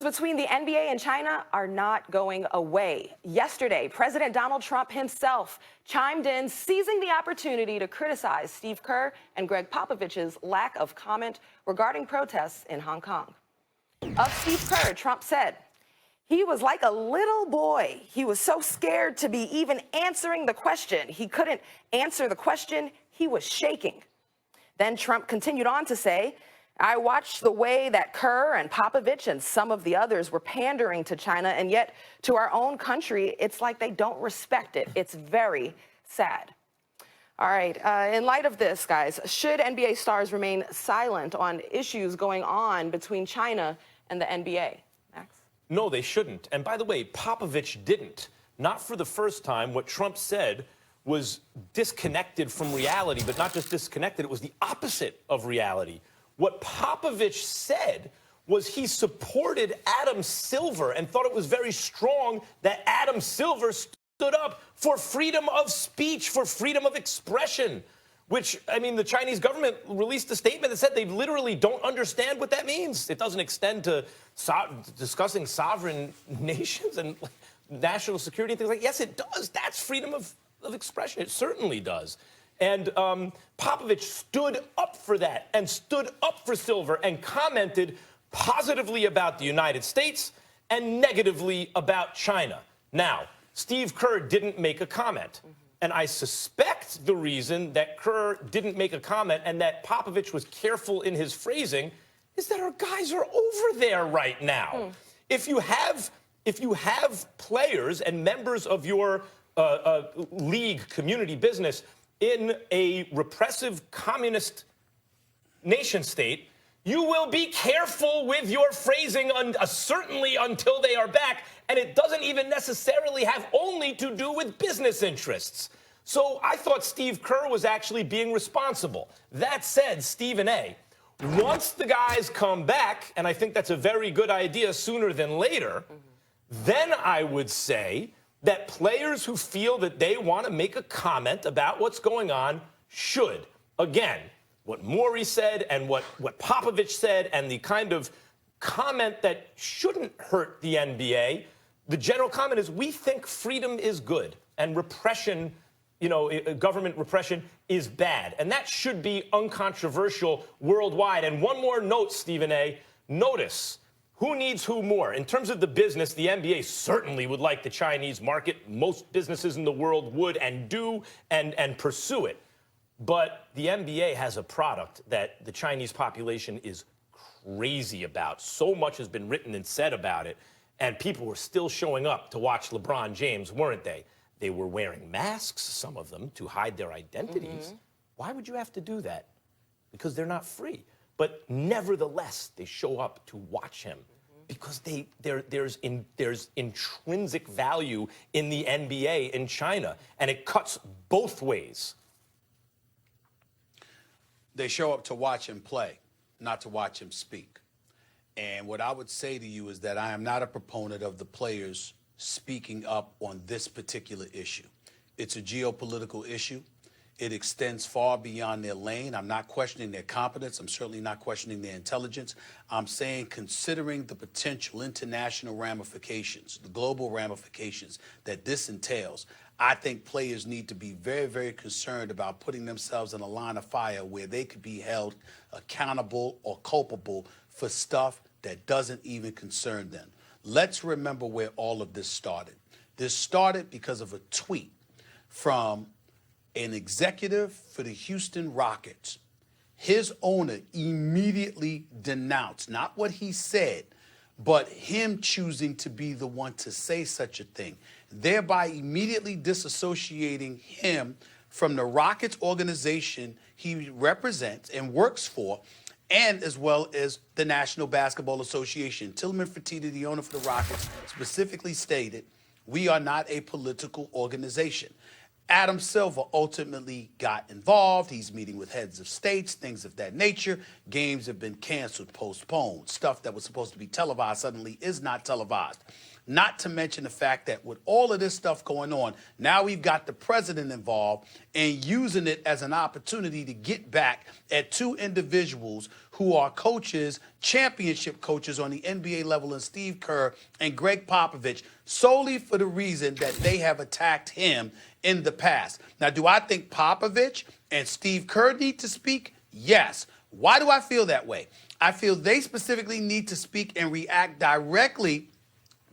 Between the NBA and China are not going away. Yesterday, President Donald Trump himself chimed in, seizing the opportunity to criticize Steve Kerr and Greg Popovich's lack of comment regarding protests in Hong Kong. Of Steve Kerr, Trump said, "He was like a little boy. He was so scared to be even answering the question. He couldn't answer the question. He was shaking." Then Trump continued on to say, "I watched the way that Kerr and Popovich and some of the others were pandering to China, and yet to our own country, it's like they don't respect it. It's very sad." All right, in light of this, guys, should NBA stars remain silent on issues going on between China and the NBA? Max? No, they shouldn't. And by the way, Popovich didn't. Not for the first time. What Trump said was disconnected from reality, but not just disconnected, it was the opposite of reality. What Popovich said was he supported Adam Silver and thought it was very strong that Adam Silver stood up for freedom of speech, for freedom of expression, which, I mean, the Chinese government released a statement that said they literally don't understand what that means. It doesn't extend to discussing sovereign nations and national security and things like that. Yes, it does. That's freedom of expression. It certainly does. And Popovich stood up for that and stood up for Silver and commented positively about the United States and negatively about China. Now, Steve Kerr didn't make a comment. And I suspect the reason that Kerr didn't make a comment and that Popovich was careful in his phrasing is that our guys are over there right now. If you have players and members of your league, community, business in a repressive communist nation state, you will be careful with your phrasing, certainly until they are back. And it doesn't even necessarily have only to do with business interests. So I thought Steve Kerr was actually being responsible. That said, Stephen A., once the guys come back, and I think that's a very good idea sooner than later, then I would say that players who feel that they want to make a comment about what's going on should. Again, what Morey said and what Popovich said and the kind of comment that shouldn't hurt the NBA, the general comment is we think freedom is good and repression, government repression is bad. And that should be uncontroversial worldwide. And one more note, Stephen A., notice who needs who more? In terms of the business, the NBA certainly would like the Chinese market. Most businesses in the world would and do and pursue it. But the NBA has a product that the Chinese population is crazy about. So much has been written and said about it. And people were still showing up to watch LeBron James, weren't they? They were wearing masks, some of them, to hide their identities. Why would you have to do that? Because they're not free. But nevertheless, they show up to watch him because there's intrinsic value in the NBA in China, and it cuts both ways. They show up to watch him play, not to watch him speak. And what I would say to you is that I am not a proponent of the players speaking up on this particular issue. It's a geopolitical issue. It extends far beyond their lane. I'm not questioning their competence. I'm certainly not questioning their intelligence. I'm saying considering the potential international ramifications, the global ramifications that this entails, I think players need to be very, very concerned about putting themselves in a line of fire where they could be held accountable or culpable for stuff that doesn't even concern them. Let's remember where all of this started. This started because of a tweet from an executive for the Houston Rockets. His owner immediately denounced, not what he said, but him choosing to be the one to say such a thing, thereby immediately disassociating him from the Rockets organization he represents and works for, and as well as the National Basketball Association. Tillman Fertitta, the owner for the Rockets, specifically stated, "We are not a political organization." Adam Silver ultimately got involved. He's meeting with heads of states, things of that nature. Games have been canceled, postponed. Stuff that was supposed to be televised suddenly is not televised. Not to mention the fact that with all of this stuff going on, now we've got the president involved and using it as an opportunity to get back at two individuals who who are coaches, championship coaches on the NBA level, and Steve Kerr and Greg Popovich, solely for the reason that they have attacked him in the past. Now, do I think Popovich and Steve Kerr need to speak? Yes. Why do I feel that way? I feel they specifically need to speak and react directly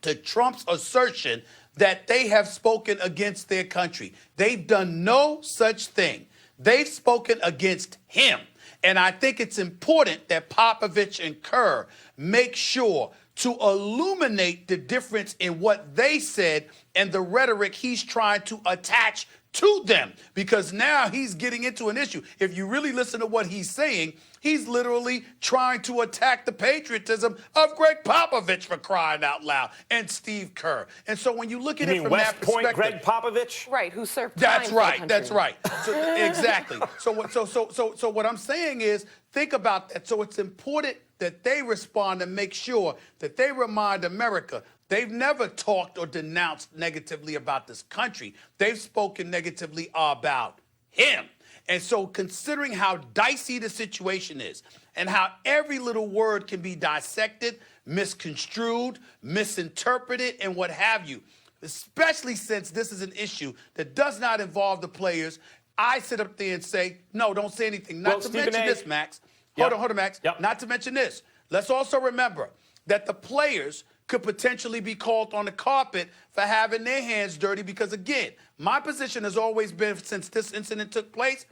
to Trump's assertion that they have spoken against their country. They've done no such thing. They've spoken against him. And I think it's important that Popovich and Kerr make sure to illuminate the difference in what they said and the rhetoric he's trying to attach to them, because now he's getting into an issue. If you really listen to what he's saying, he's literally trying to attack the patriotism of Greg Popovich, for crying out loud, and Steve Kerr. And so when you look at it from West that Point perspective, Greg Popovich? Right, who served time that's for the right. country. That's right. So, exactly. So what I'm saying is, think about that. So it's important that they respond and make sure that they remind America they've never talked or denounced negatively about this country. They've spoken negatively about him. And so considering how dicey the situation is and how every little word can be dissected, misconstrued, misinterpreted, and what have you, especially since this is an issue that does not involve the players, I sit up there and say, no, don't say anything. Not to mention this, Max. Hold on, Max. Yep. Not to mention this. Let's also remember that the players could potentially be called on the carpet for having their hands dirty because, again, my position has always been, since this incident took place,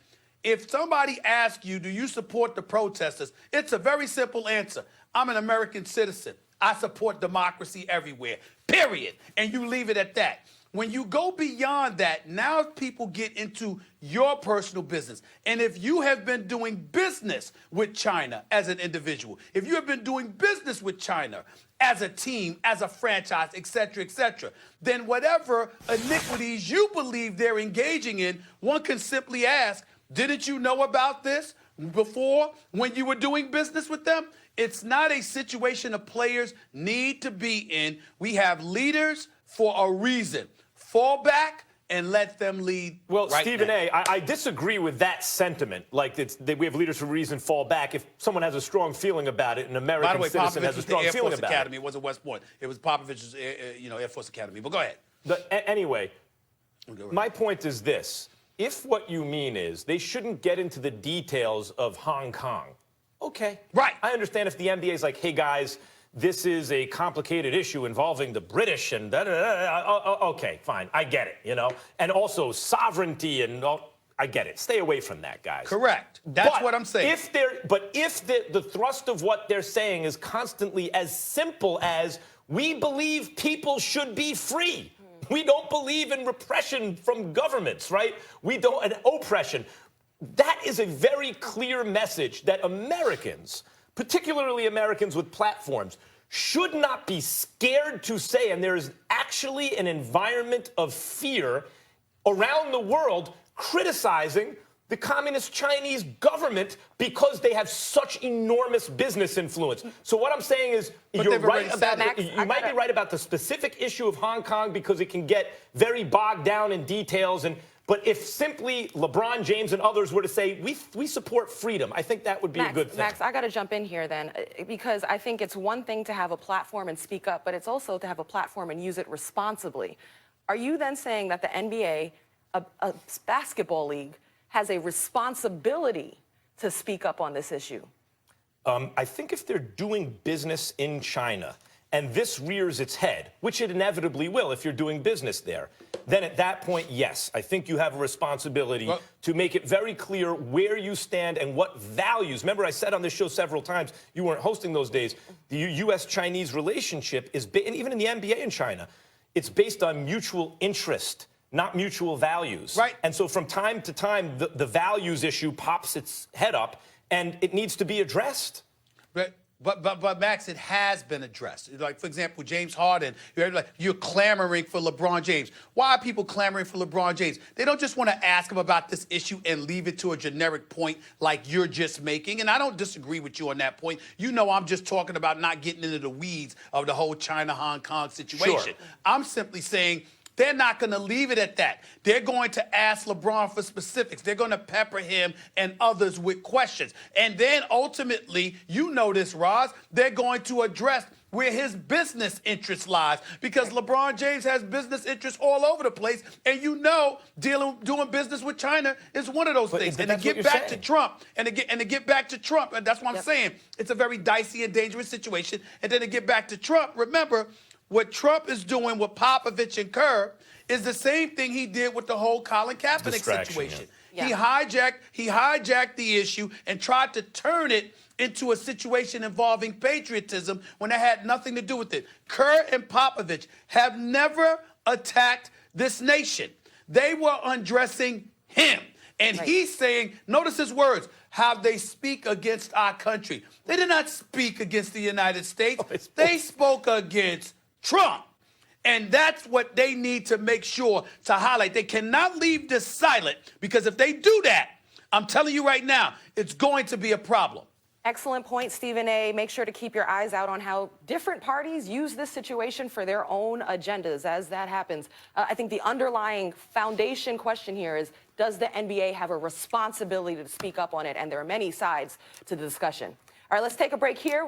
if somebody asks you, do you support the protesters, it's a very simple answer. I'm an American citizen. I support democracy everywhere, period. And you leave it at that. When you go beyond that, now people get into your personal business. And if you have been doing business with China as an individual, if you have been doing business with China as a team, as a franchise, et cetera, then whatever iniquities you believe they're engaging in, one can simply ask, didn't you know about this before when you were doing business with them? It's not a situation the players need to be in. We have leaders for a reason. Fall back and let them lead. Well, right Stephen now. A., I disagree with that sentiment. Like, that we have leaders for a reason, fall back. If someone has a strong feeling about it, an American By the way, citizen Popovich has a was the strong Air feeling Force about Academy. it. It wasn't West Point. It was Popovich's, Air Force Academy. But go ahead. Anyway, my point is this. If what you mean is they shouldn't get into the details of Hong Kong, okay. Right. I understand if the NBA is like, hey, guys, this is a complicated issue involving the British and okay, fine. I get it, you know. And also sovereignty and all. I get it. Stay away from that, guys. Correct. That's what I'm saying. If the thrust of what they're saying is constantly as simple as we believe people should be free. We don't believe in repression from governments, right? We don't, and oppression. That is a very clear message that Americans, particularly Americans with platforms, should not be scared to say, and there is actually an environment of fear around the world criticizing the communist Chinese government because they have such enormous business influence. So what I'm saying is, you're right about you might be right about the specific issue of Hong Kong because it can get very bogged down in details. But if simply LeBron James and others were to say, we support freedom, I think that would be a good thing. Max, I got to jump in here then, because I think it's one thing to have a platform and speak up, but it's also to have a platform and use it responsibly. Are you then saying that the NBA, a basketball league, has a responsibility to speak up on this issue? I think if they're doing business in China and this rears its head, which it inevitably will if you're doing business there, then at that point, yes, I think you have a responsibility to make it very clear where you stand and what values. Remember, I said on this show several times, you weren't hosting those days, the U.S.-Chinese relationship is, and even in the NBA in China, it's based on mutual interest, not mutual values. Right. And so from time to time, the values issue pops its head up, and it needs to be addressed. But Max, it has been addressed. Like, for example, James Harden, you're clamoring for LeBron James. Why are people clamoring for LeBron James? They don't just want to ask him about this issue and leave it to a generic point like you're just making. And I don't disagree with you on that point. You know, I'm just talking about not getting into the weeds of the whole China-Hong Kong situation. Sure. I'm simply saying, They're not going to leave it at that. They're going to ask LeBron for specifics. They're going to pepper him and others with questions. And then ultimately, you know this, Roz, they're going to address where his business interest lies, because LeBron James has business interests all over the place, and you know doing business with China is one of those things. And to get back to Trump, and to get back to Trump, and that's what I'm saying, it's a very dicey and dangerous situation. And then to get back to Trump, remember, what Trump is doing with Popovich and Kerr is the same thing he did with the whole Colin Kaepernick situation. Yeah. He hijacked the issue and tried to turn it into a situation involving patriotism when it had nothing to do with it. Kerr and Popovich have never attacked this nation. They were undressing him. And he's saying, notice his words, how they speak against our country. They did not speak against the United States. They spoke against Trump. And that's what they need to make sure to highlight. They cannot leave this silent, because if they do that, I'm telling you right now, it's going to be a problem. Excellent point, Stephen A. Make sure to keep your eyes out on how different parties use this situation for their own agendas as that happens. I think the underlying foundation question here is, does the NBA have a responsibility to speak up on it? And there are many sides to the discussion. All right, let's take a break here.